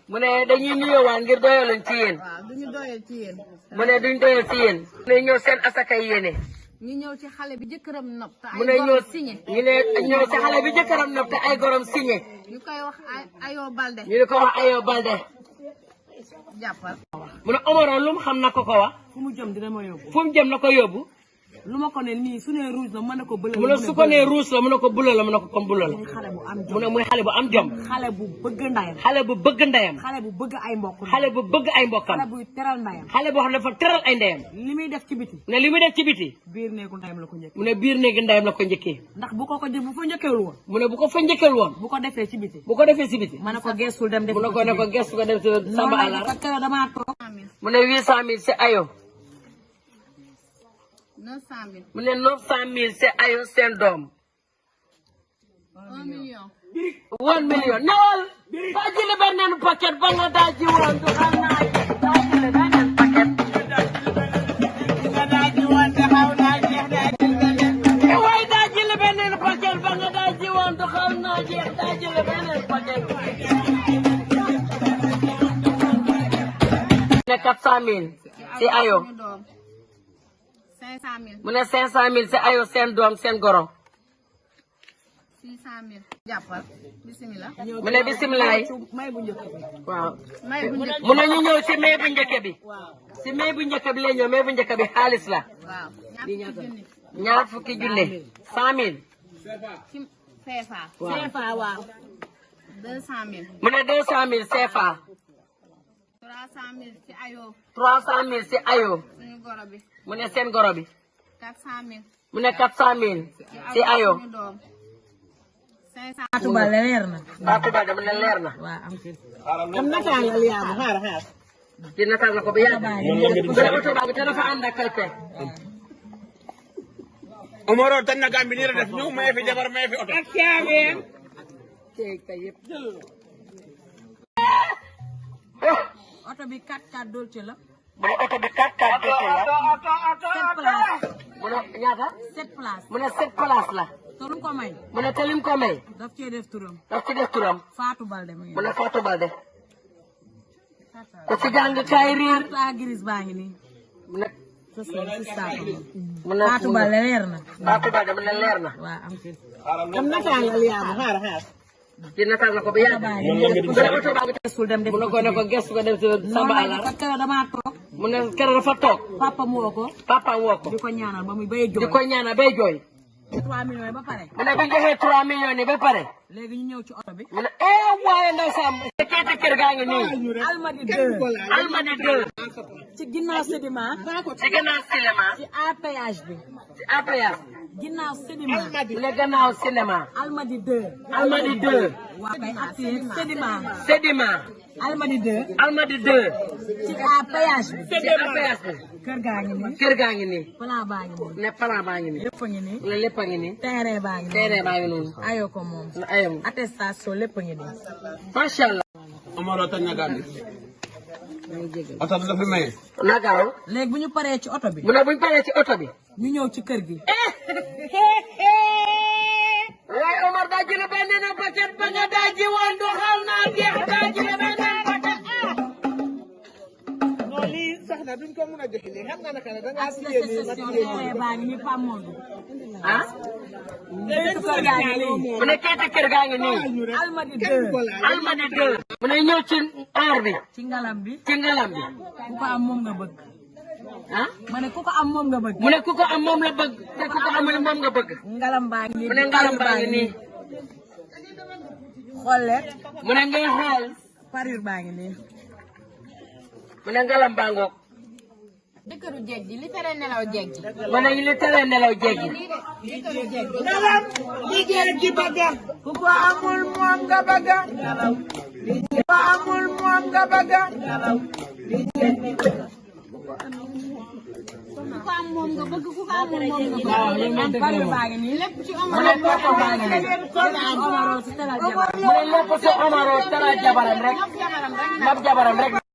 mu ne dañuy nuyoowaat ngir doyoo leen ci yéen. mu ne duñ doyoo ci yéen. mu ne ñëw seen asaka yéene. ñu ñëw ci xale bi jëkkëram nopp te mu ne ay gorom signé. ñu ne ñëw ci xale bi jëkkëram nopp te ay gorom signé. ñu koy wax Ayo Balde. ñu di ko wax Ayo Balde. jàppal. mu ne Omaro lu mu xam na ko wax. fu mu jëm dina ma yóbbu. fu mu jëm na ko yóbbu. lu ma ko ne nii su ne rouge la mën na ko bële. mu ne su ko nee rouge la mu ne ko bula la mu ne ko comme bula la. muy xale bu am jom. mu ne muy xale bu am jom. xale bu bëgg ndayam. xale bu bëgg ndeyam. xale bu bëgg ay mbokk. xale bu bëgg ay mbokkam. xale buy teral ndayam. xale boo xam ne dafa teral ay ndeyam. li muy def ci biti. mu ne li muy def ci biti. biir néegu ndayam la ko njëkk. mu ne biir néegi ndeyam la ko njëkkee. ndax bu ko fa njëkkewul woon. mu ne bu ko fa njëkkewul woon. bu ko defee ci biti. bu ko defee ci biti. mën na ko geesul dem def. mu ne ko ne ko gestu ko dem ci Samba Alar. damaa toog. mu ne 800000 c'est Ayo. 900000. mu ne 900000 c'est Ayo seen doom. 1 million. 1 million nawal. daa jëlee benn paquet ba nga daa ji woon du xam naa daa jëlee benn paquet. waaye daa jëlee benn paquet ba nga daa ji woon du xam naa jeex daa jëlee benn paquet. mu ne 400000 c'est Ayo. 500000. mu ne 500000 c'est Ayo seen doom seen goro. 600000. jàppal bisimilah. mu ne bisimilah. may bu njëkk bi. waaw. may bu njëkk mu ne ñu ñëw si may bu njëkk bi. si may bu njëkk bi la ñëw may bu njëkk bi xaalis la. waaw. ñaar fukki junne. 100000. ci CFA. waaw CFA waaw. 200000. mu ne 200000 CFA. 300000 ci Ayo. 300000 si Ayo. suñu goro bi. mu ne seen goro bi. 400000. mu ne 400000 si Ayo. suñu doom. 500. Fatou Ba leer na. Fatou Ba dama ne leer na. waaw am kii. am nataal la yaabu xaar. di nataal na ko ba yàgg. mu ne oto baa bi te dafa ànd ak kalpe. Omaro tan na gambi ni la def ñëw may fi jabar may fi oto. ak caabeem. oto bi 4x4 Dolce la. mu ne oto bi 4x4 Dolce la. 7 places. mu ne ñaata. 7 places. mu ne 7 places la. te lu ko may. mu ne te lim ko may. daf cee def turam. daf ci def turam. Fatou Balde mu ngi. mu ne Fatou Balde. te ci jàngkaay riir. Fatou Gris baa ngi nii. mu ne. mu ne Fatou Balde leer na. Fatou Balde mu ne leer na. waaw am kii. am nataal la yaabu xaar. di nataal na ko ba yàgg. mu ne oto baa bi gesul dem def. mu ne ko gestu ko dem ci Samba Alar. damaa toog. mu ne keroog dafa toog. papa mu woo ko. papa woo ko. di ko ñaanal ba muy bay jooy. di ko ñaanal bay jooy. 3 millions ba pare. mu ne bi ñu joxee 3 millions yi ba pare. léegi ñu ñëw ci oto bi. mu ne waaye ndaw Sam. keete kër gaa ngi nii. Almadi 2. Almadi 2. ci ginnaaw sédiment. ci gannaaw cinéma. ci APH bi. ci APS. ginnaaw sédiment. mu ne gannaaw cinéma. Almadi 2. Almadi 2. waaw kay appuyé sédiment. Sédiment. Almadi 2. Almadi 2. ci APH bi. ci APS bi. kër gaa ngi nii. kër gaa ngi nii. plan baa ngi nii. ne plan baa ngi nii. lépp a ngi nii. mu ne lépp a ngi nii. terrain baa ngi nii. terrain baa ngi noonu. ayoo ko moom. ayam. attestation lépp a ngi nii. macha allah. Omaro tan na gambi. oto bi dafa may. na gaaw. léegi bu ñu paree ci oto bi. mu ne buñ paree ci oto bi. ñu ñëw ci kër gi. waaye Omar daa jëlee benn na paquet ba nga daa ji woon du xaw naa jeex daa jëlee benn paquet. non lii sax na duñ ko mun a joxe léegi xam nga naka la da ngaa attestation terrain baa ngi nii Pam Modou. ah. kër gaa ngi nii. mu ne keete kër gaa ngi nii. Almadi 2. Almadi 2. mu ne ñëw ci aar bi. ci ngalam bi. ci ngalam bi. ku ko am moom nga bëgg. ah. ma ne ku ko am moom nga bëgg. mu ne ku ko am moom la bëgg. te ku ko amul moom nga bëgg. ngalam baa ngi nii. mu ne ngalam baa ngi nii. xolleet. mu ne ngay xool. parure baa ngi nii. mu ne ngalam baa ngoog. jëkkëru jeeg ji li tere nelaw jeeg ji. mu ne li tere nelaw jéggi. jëkkëru jeeg ji. ngalam liggéey gi bëgga ku ko amul moom nga bëgga ku ko amul moom nga bëgga ku ko am moom nga bëgg ku ko amul moom nga bëgg. waaw li nga dëgg parure baa ngi nii. lépp ci mu Omar. ne lépp baa ngi nii. Omaro si teral jabar. mu ne lépp si Omaro teral jabaram rek. jabaram rek. nab jabaram rek.